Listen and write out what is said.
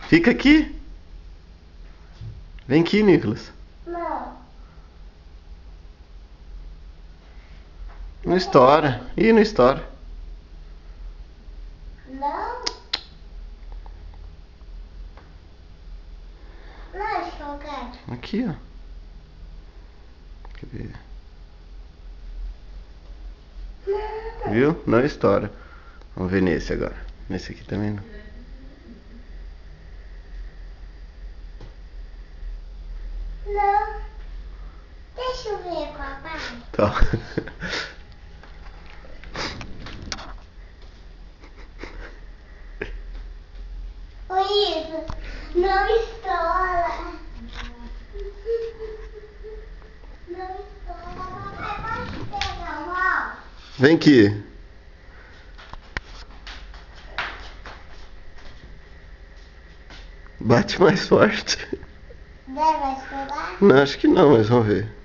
Fica aqui. Vem aqui, Nicolas. Não. Não estoura. Ih, não estoura. Não. Não, jogar. Aqui, ó. Quer ver? Viu? Não estoura. Vamos ver nesse agora. Nesse aqui também não. Não. Deixa eu ver, papai. Tá. Oi, isso. Não estoura. Não estoura. Papai, pode pegar o mal? Vem aqui. Bate mais forte. Deve estourar? Não, acho que não, mas vamos ver.